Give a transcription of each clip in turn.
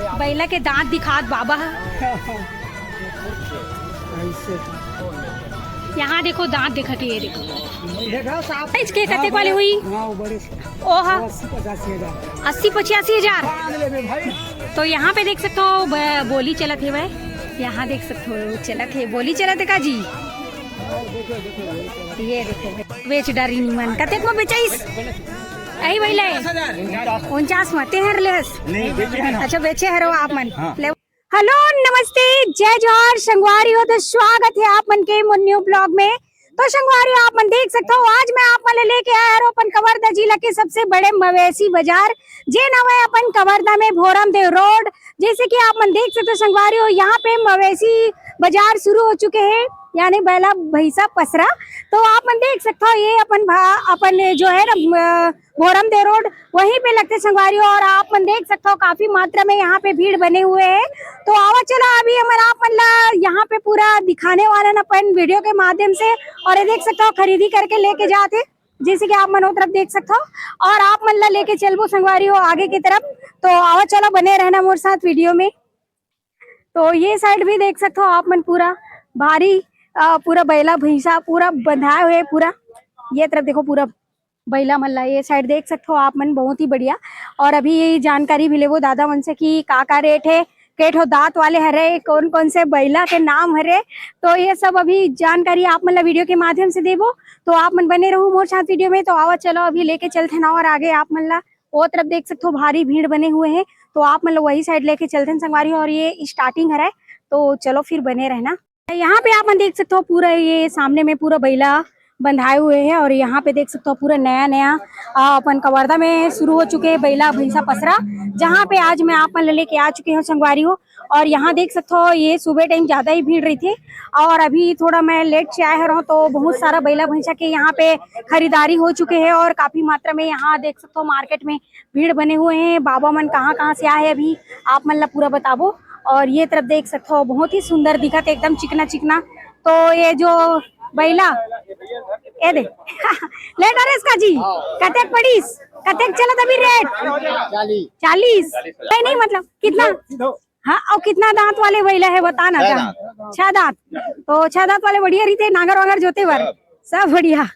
बैला के दांत दिखात बाबा। यहाँ देखो दांत दिखत है, ये देखो इसके कते वाले हुई। ओहा 80-85 हज़ार। तो यहाँ पे देख सकते हो बोली चलत है भाई, यहाँ देख सकते हो चलत है बोली चलत है का जी। ये देखो बेच डारी निमन कते को बेचाइस आई भाई ले 49 में तेहर लेस। अच्छा बेचे हरो आप मन। हेलो नमस्ते जय जोहार संगवारी हो, तो स्वागत है आप मन के मुन्न्यू ब्लॉग में। तो संगवारी आप मन देख सकते हो आज मैं आप मन लेके आया हूँ अपन कवर्धा जिला के सबसे बड़े मवेशी बाजार जे नवा अपन कवर्धा में भोरम देव रोड। जैसे कि आप मन देख सकते हो संगवारी हो, यहाँ पे मवेशी बाजार शुरू हो चुके हैं, यानी बैला भैंसा पसरा। तो आप मन देख सकते हो ये अपन जो है ना भोरम दे रोड वहीं पे लगते संगवारी, और आप मन देख सकते हो काफी मात्रा में यहाँ पे भीड़ बने हुए हैं। तो आवा चलो अभी हमारा आप मन यहाँ पे पूरा दिखाने वाला ना अपन वीडियो के माध्यम से, और ये देख सकते हो खरीदी करके लेके जाते जैसे कि आप मन तरफ देख सकते हो, और आप मन लेके चलबो संगवारी हो आगे की तरफ। तो आवा चलो बने रहना मोर साथ वीडियो में। तो ये साइड भी देख सकते हो आप मन पूरा भारी पूरा बैला भैंसा पूरा बंधाए हुए पूरा। ये तरफ देखो पूरा बैला मल्ला, ये साइड देख सकते हो आप मन बहुत ही बढ़िया। और अभी ये जानकारी भी ले वो दादा मन से कि का रेट है, केठो दांत वाले हरे, कौन कौन से बैला के नाम हरे। तो ये सब अभी जानकारी आप मन वीडियो के माध्यम से देवो, तो आप मन बने रहो मोर साथ वीडियो में। तो आवा चलो अभी लेके चलते ना, और आगे आप मन वो तरफ देख सकते हो भारी भीड़ बने हुए हैं, तो आप मतलब वही साइड लेके चलते हैं संगवारी। और ये स्टार्टिंग है, तो चलो फिर बने रहना। यहाँ पे आप देख सकते हो पूरा ये सामने में पूरा बैला बंधाए हुए हैं, और यहाँ पे देख सकते हो पूरा नया अपन कवर्धा में शुरू हो चुके हैं बैला भैंसा पसरा, जहाँ पे आज मैं आप लेके आ चुके हूँ संगवारी हो। और यहाँ देख सकते हो ये सुबह टाइम ज्यादा ही भीड़ रही थी, और अभी थोड़ा मैं लेट से आया हूँ, तो बहुत सारा बैला भैंसा के यहाँ पे खरीदारी हो चुके हैं, और काफी मात्रा में यहाँ देख सकते हो मार्केट में भीड़ बने हुए हैं। बाबा मन कहाँ से आए अभी आप मन पूरा बताबो। और ये तरफ देख सकते हो बहुत ही सुंदर दिखत एकदम चिकना चिकना। तो ये जो बैला ये दे ले डरे इसका जी कतेक पड़ीस, कतेक चलत अभी रेट 40 नहीं मतलब कितना। हाँ और कितना दांत वाले बैला है बताना क्या। 6 दांत। तो 6 दांत वाले बढ़िया रहते नागर वागर जोते वर सब बढ़िया।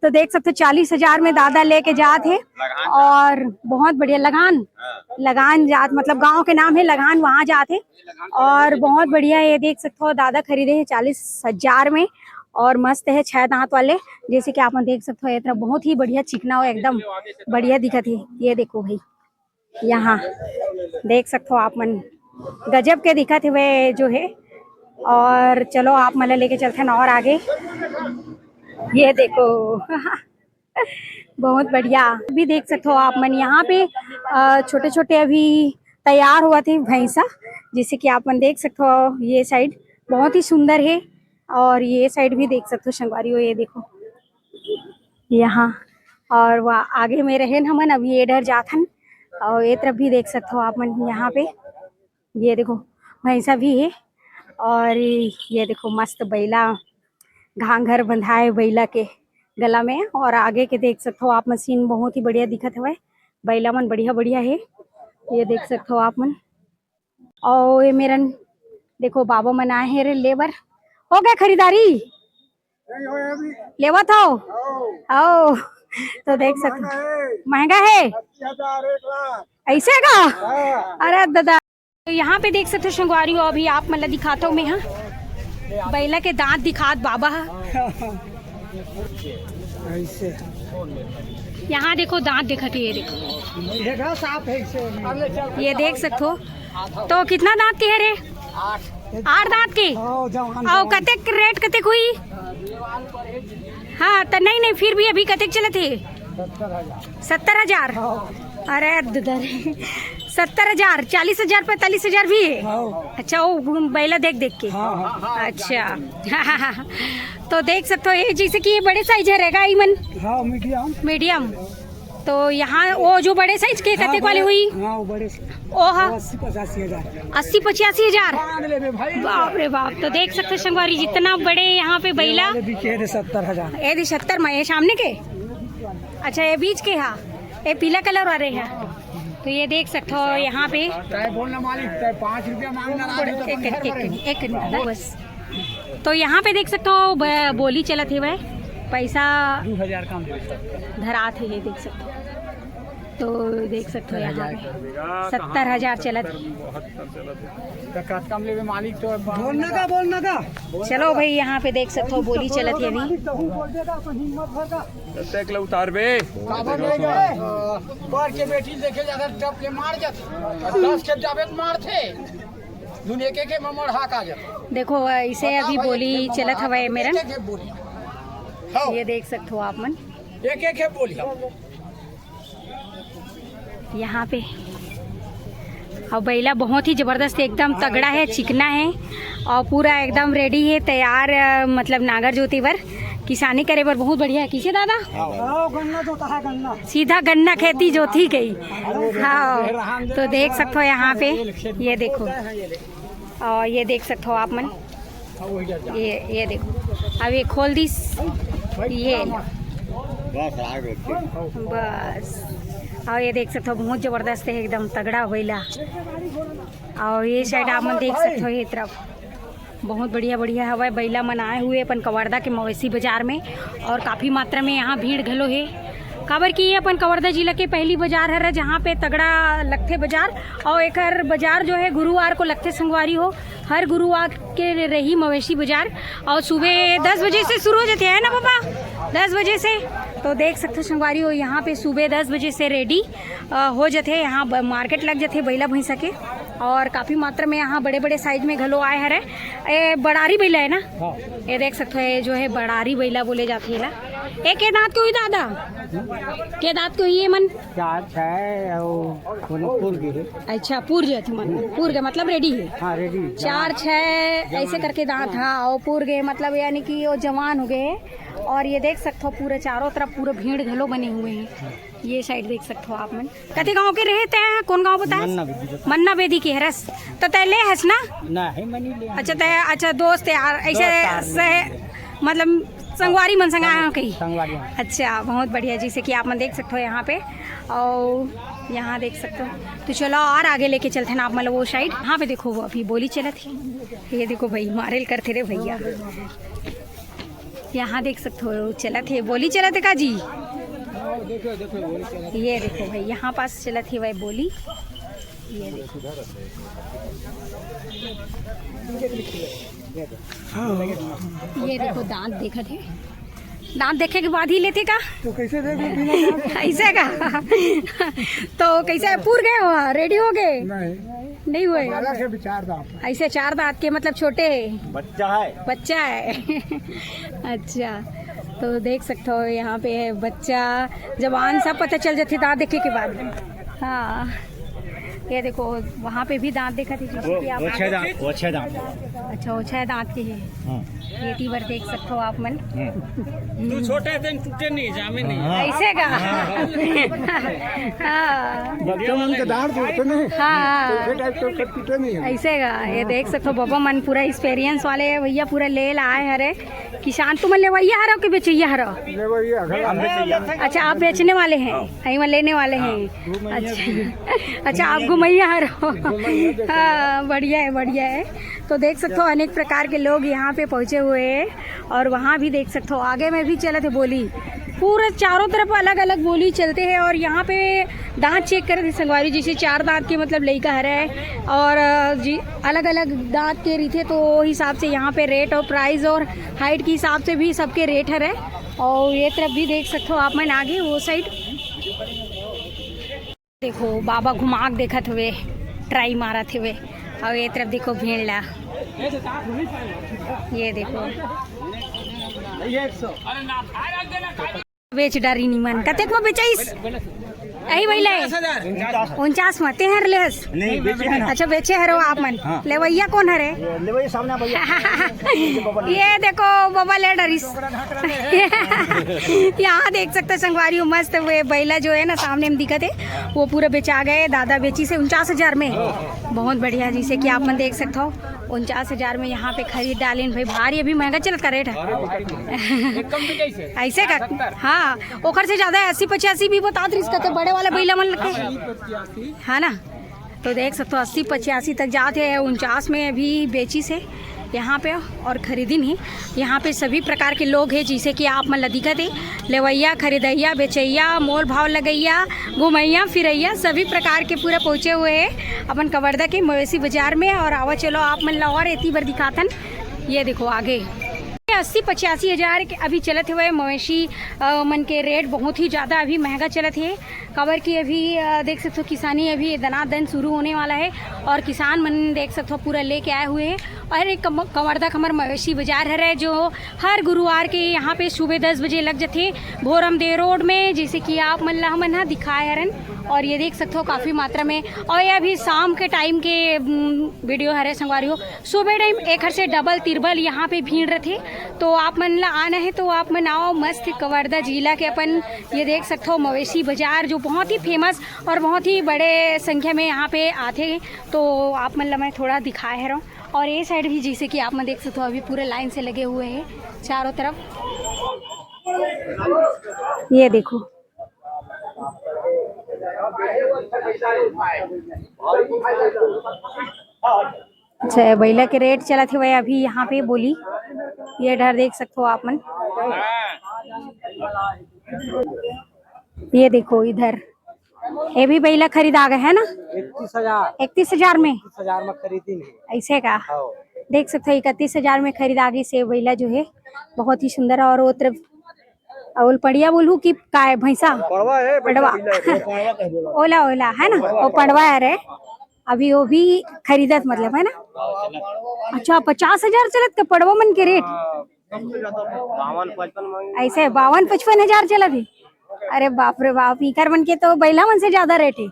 तो देख सकते 40 हज़ार में दादा लेके जात है, और बहुत बढ़िया लगान जात मतलब गांव के नाम है लगान, वहां जात है। और बहुत बढ़िया ये देख सकते हो दादा खरीदे हैं 40 हज़ार में, और मस्त है 6 दांत वाले। जैसे कि आप देख सकते हो ये तरफ बहुत ही बढ़िया चिकना हो एकदम बढ़िया दिखत है। ये देखो भाई यहाँ देख सकते हो आप मन गजब के दिखत है वे जो है। और चलो आप मन लेके चलते हैं और आगे। ये देखो बहुत बढ़िया भी देख सकते हो आप मन यहाँ पे छोटे छोटे अभी तैयार हुआ थे भैंसा, जैसे कि आप मन देख सकते हो। ये साइड बहुत ही सुंदर है, और ये साइड भी देख सकते हो संगवारी हो। ये देखो यहाँ, और वह आगे में रहे हमन अभी ये डर जाथन। और ये तरफ भी देख सकते हो आप मन यहाँ पे। ये देखो भैंसा भी है, और ये देखो मस्त बैला घांघर बंधाए बैला के गला में। और आगे के देख सकते हो आप मशीन बहुत ही बढ़िया दिखत है, बैला मन बढ़िया है। ये देख सकते हो आप मन। और ये मेरन देखो बाबा मन आए हैं रे लेबर। हो गया खरीदारी लेवा था ओ। तो देख सकते हो महंगा है ऐसे का। अरे दादा तो यहाँ पे देख सकते हो संगवारी हो अभी आप मतलब दिखाता हूँ मैं। हाँ बैला के दांत दिखात बाबा। यहाँ देखो दांत दिखत है, ये देखो साफ है। ये देख सकते हो। तो कितना दांत के है रे। 8 दांत के। और कतेक रेट कतेक हुई। हाँ तो नहीं फिर भी अभी कतेक चले थे 70 हज़ार। अरे 70 हज़ार 40 हज़ार 45 हज़ार भी है। अच्छा वो बैला देख के। अच्छा तो देख सकते हो ये जैसे कि ये बड़े साइज है रहेगा ईमन। मीडियम। तो यहाँ वो जो बड़े साइज के कतेक वाले हुई। ओहा 80-85 हज़ार। बाप रे बाप। तो देख सकते हो संगवारी जितना बड़े यहाँ पे बैला 70 हज़ार। ये 70 में ये सामने के। अच्छा ये बीच के। हाँ ये पीला कलर वाले हैं। तो ये देख सकते हो यहाँ पे बोलना मालिक 5 रुपया मांगना एक बस। तो यहाँ पे देख सकते हो बोली चलत है वह पैसा 2000 कम धरा थे। ये देख सकते हो, तो देख सकते हो यहाँ पे 70,000 चलत कम ले मालिक तो बोलना का चलो भाई यहाँ पे देख सकते हो बोली चलत है अभी। उतार बे के बेटी देखे जाकर टप के मार जाते 10 के जावे मार थे दुनिया के ममड़ हाक आ जाते। देखो इसे अभी बोली चलत हवा मेरा, ये देख सकते हो आप मन एक बोली यहाँ पे। और बैला बहुत ही ज़बरदस्त एकदम तगड़ा है, चिकना है और पूरा एकदम रेडी है तैयार, मतलब नागर जोती पर किसानी करे पर बहुत बढ़िया है। किसे दादा गन्ना जोता है गन्ना सीधा गन्ना खेती जोती गई। हाँ तो देख सकते हो यहाँ पे, ये देखो और ये देख सकते हो आप मन, ये देखो अब ये खोल दी ये बस। और ये देख सकते हो बहुत ज़बरदस्त है एकदम तगड़ा बैला। और ये साइड आप मन देख सकते हो, ये तरफ बहुत बढ़िया बढ़िया हवा बैला मन आए हुए अपन कवर्धा के मवेशी बाजार में। और काफ़ी मात्रा में यहाँ भीड़ घलो है, काबर की ये अपन कवर्धा जिला के पहली बाजार है जहाँ पे तगड़ा लगते बाजार। और एक बाजार जो है गुरुवार को लगते संगवारी हो, हर गुरुवार के रही मवेशी बाजार। और सुबह 10 बजे से शुरू हो जाते हैं ना पापा, 10 बजे से। तो देख सकते संगवारी हो यहाँ पे सुबह 10 बजे से रेडी हो जाते हैं, यहाँ मार्केट लग जाते बैला भैंसा के। और काफ़ी मात्रा में यहाँ बड़े बड़े साइज में घलो आए हरे। ये बड़ारी बैला है ना, ये देख सकते हो जो है बड़ारी बैला बोले जाती है ना। एक के दांत को ही दादा के दांत को ये मन अच्छा पूर जाती मन पूर गए मतलब रेडी है। हाँ रेडी 4 6 ऐसे करके दांत। हाँ और पूर गए मतलब यानी कि वो जवान हो गए। और ये देख सकते हो पूरे चारों तरफ पूरे भीड़ घलो बने हुए हैं। ये साइड देख सकते हो आप मन। कते गांव के रहते हैं, कौन गांव बताए? मन्ना बेदी की हरस। तो तैले हस ना अच्छा तय अच्छा दोस्त यार ऐसे मतलब संगवारी मन संग आए हो कहीं? अच्छा बहुत बढ़िया, जैसे कि आप मन देख सकते हो यहाँ पे। और यहाँ देख सकते हो, तो चलो और आगे लेके चलते हैं ना आप मतलब वो साइड। यहाँ पे देखो वो अभी बोली चलत है, ये देखो भाई मारेल करते रे भैया। यहाँ देख सकते हो चलत है बोली चलत है का जी, ये देखो भाई यहाँ पास चलत है भाई बोली। ये देखो ये देखो दांत देखा थे, दांत देखे के बाद ही लेते का तो कैसे ऐसे का तो कैसे पूर गए हो, रेडी हो गए? नहीं हुए ऐसे 4 दांत के मतलब छोटे बच्चा है अच्छा तो देख सकते हो यहाँ पे है बच्चा जवान सब पता चल जाते दांत देखे के बाद। हाँ ये देखो वहाँ पे भी दांत देखा थे जैसे कि आप अच्छा वो 6 दांत के हैं। ये तीवर देख सकते हो आप मन। तू छोटे थे टूटे नहीं जामे नहीं ऐसे का ऐसे का ये देख सकते हो बाबा मन पूरा एक्सपीरियंस वाले भैया पूरा ले आए हरे। किसान तुम लेवैया हरो कि बेचैया हरो? अच्छा आप बेचने वाले हैं, कहीं में लेने वाले हैं। अच्छा अच्छा आप घुमैया हरो हाँ बढ़िया है। तो देख सकते हो अनेक प्रकार के लोग यहाँ पे पहुँचे हुए हैं। और वहाँ भी देख सकते हो आगे में भी चले थे बोली, पूरे चारों तरफ अलग अलग बोली चलते हैं। और यहाँ पे दांत चेक करे थे संगवारी, जैसे 4 दांत के मतलब लड़का है और जी अलग अलग दांत के रीथे, तो हिसाब से यहाँ पे रेट और प्राइस और हाइट के हिसाब से भी सबके रेट है। और ये तरफ भी देख सकते हो आप मन आगे वो साइड देखो बाबा घुमाक देखत हुए ट्राई मारत हुए। और ये तरफ देखो भीड़ ला, ये देखो बेच डारी निमन कतेक में बेचाइस यही वही ले 49 में तेहर लेस अच्छा बेचे हरो आप मन। लेवैया कौन हरे? ये देखो बाबा ले डरिस यहाँ देख सकते संगवारी मस्त वे बैला जो है ना सामने में दिखत है वो पूरा बेचा गए। दादा बेची से 49,000 में, बहुत बढ़िया। जैसे कि आप मन देख सकते हो 49,000 में यहाँ पे खरीद डालीन भाई। भारी अभी महंगा चलत का रेट है ऐसे का। हाँ ओखर से ज्यादा 80-85 भी बता रही, बड़े वाला बैला मन लगे है ना। तो देख सकते हो 80-85 तक जाते हैं, 49 में अभी बेची से यहाँ पे और खरीदी नहीं। यहाँ पे सभी प्रकार के लोग हैं, जिसे कि आप मन दिक्कत है, लेवैया, खरीदैया, बेचैया, मोल भाव लगैया, घुमैया फिरैया, सभी प्रकार के पूरा पहुँचे हुए हैं अपन कवर्धा के मवेशी बाजार में। और आवा चलो आप मन ला और एती बार दिखातन। ये देखो आगे 80-85 हज़ार के अभी चलत हुए मवेशी मन के रेट बहुत ही ज़्यादा अभी महंगा चलत है। कबर की अभी देख सकते हो किसानी अभी दनादन शुरू होने वाला है और किसान मन देख सकते हो पूरा लेके आए हुए हैं। और एक कवर्धा खमर मवेशी बाजार है जो हर गुरुवार के यहाँ पे सुबह 10 बजे लग जाते भोरम दे रोड में, जैसे कि आप मन ला हमन दिखाए हरन। और ये देख सकते हो काफ़ी मात्रा में। और ये अभी शाम के टाइम के वीडियो हरे संगवारी हो, सुबह टाइम एक हर से डबल तिरबल यहाँ पे भीड़ रहते। तो आप मन ला आना है तो आप मन आओ मस्त कवर्धा जिला के अपन ये देख सकते हो मवेशी बाजार जो बहुत ही फेमस और बहुत ही बड़े संख्या में यहाँ पे आते। तो आप मन ला मैं थोड़ा दिखाए है रहा हूँ। और ये साइड भी जैसे कि आप मन देख सकते हो अभी पूरे लाइन से लगे हुए हैं चारों तरफ। ये देखो अच्छा बैला के रेट चला थे वही अभी यहाँ पे बोली। ये डर देख सकते हो आप मन। ये देखो इधर ये भी बैला खरीद आ गए है ना 31,000 में 31,000 में खरीदी नहीं ऐसे का देख सकते हो 31,000 में खरीद आ गई से बैला जो है बहुत ही सुंदर। और वो तरफ अवल पड़िया बोलू कि काय भैंसा पड़वा ओला ओला है ना वो पड़वा है रे अभी वो भी खरीदत मतलब है ना। अच्छा 50,000 चलत का पड़वा मन के रेट ऐसे 52-55 हजार चला थी। अरे बाप रे बाप इकर मन के तो बैला मन से ज्यादा रेट है।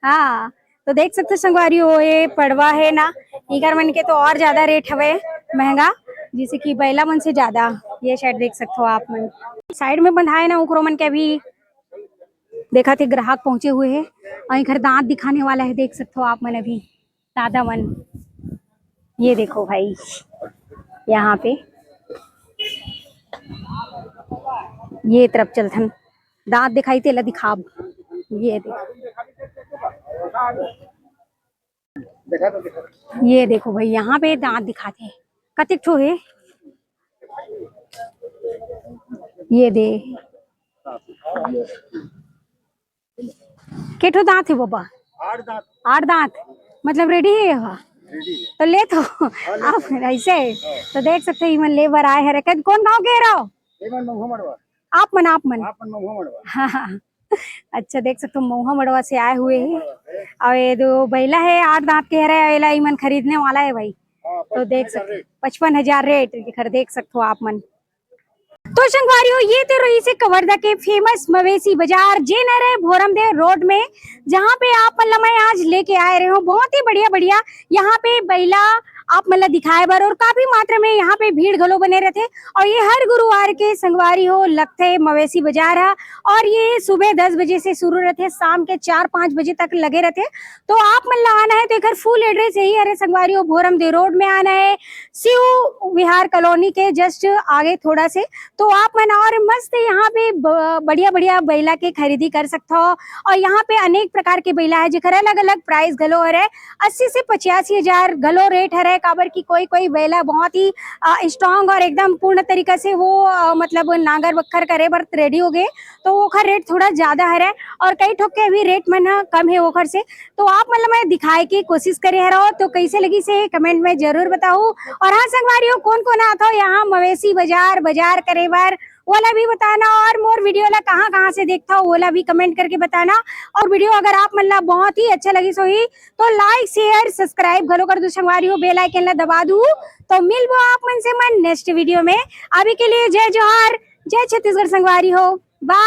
हाँ तो देख सकते संगवारी हो ये पड़वा है ना इकर मन के तो और ज्यादा रेट हवे महंगा, जैसे कि बैला मन से ज्यादा। ये साइड देख सकते हो आप मन साइड में बंधाए ना उकरो मन के अभी देखा थे ग्राहक पहुंचे हुए हैं। और इधर दांत दिखाने वाला है देख सकते हो आप मन अभी दादा मन। ये देखो भाई यहाँ पे ये तरफ चलथन दांत दिखाई तेला दिखाब। ये देखो ये देखो भाई यहाँ पे दांत दिखाते कतिक ठो है। ये दे केठो दांत है बाबा 8 दांत मतलब रेडी है यहाँ तो ले तो आप ऐसे तो देख सकते हैं मन लेबर आए हैं। कौन गाँव के रहो आप मन हाँ अच्छा देख सकते हो मऊहा मड़वा से आए हुए हैं। और ये दो बैला है 8 दांत के है मन खरीदने वाला है भाई। तो देख सकते 55,000 रेट देख सकते हो आप मन। तो संगवारी हो ये तो रही से कवर्धा के फेमस मवेशी बाजार जे न रहे भोरम दे रोड में, जहाँ पे आप मतलब मैं आज लेके आए रहे हो बहुत ही बढ़िया बढ़िया यहाँ पे बैला आप मतलब दिखाए बार। और काफी मात्रा में यहाँ पे भीड़ घलो बने रहते। और ये हर गुरुवार के संगवारी हो लगते मवेशी बाजार है। और ये सुबह 10 बजे से शुरू रहते शाम के 4-5 बजे तक लगे रहते। तो आप मतलब आना है तो एक फुल एड्रेस यही है संगवारी हो भोरम दे रोड में आना है शिव विहार कॉलोनी के जस्ट आगे थोड़ा से। तो आप मन और मस्त यहाँ पे बढ़िया बढ़िया बैला के खरीदी कर सकते हो। और यहाँ पे अनेक प्रकार के बैला है जेकर अलग अलग प्राइस घलो है 80 से 85 हजार घलो रेट है। काबर की कोई बैला बहुत ही स्ट्रांग और एकदम पूर्ण तरीका से वो मतलब नांगर बक्खर करे बर रेडी हो गए तो वो खर रेट थोड़ा ज्यादा है। और कई ठोक के अभी रेट मन कम है वो खर से। तो आप मतलब मैं दिखाए की कोशिश करे रहो तो कैसे लगी से कमेंट में जरूर बताओ। और हाँ संगवारी हो कौन आता हो यहाँ मवेशी बाजार करे बार वाला भी बताना। और मोर वीडियो ला कहाँ से देखता हो वाला भी कमेंट करके बताना। और वीडियो अगर आप मतलब बहुत ही अच्छा लगी सोही तो लाइक शेयर सब्सक्राइब घलो कर दो संगवारी हो बेल आइकन ला दबा दू। तो मिलबो आप मन से मन नेक्स्ट वीडियो में। अभी के लिए जय जोहार जय छत्तीसगढ़ संगवारी हो बाय।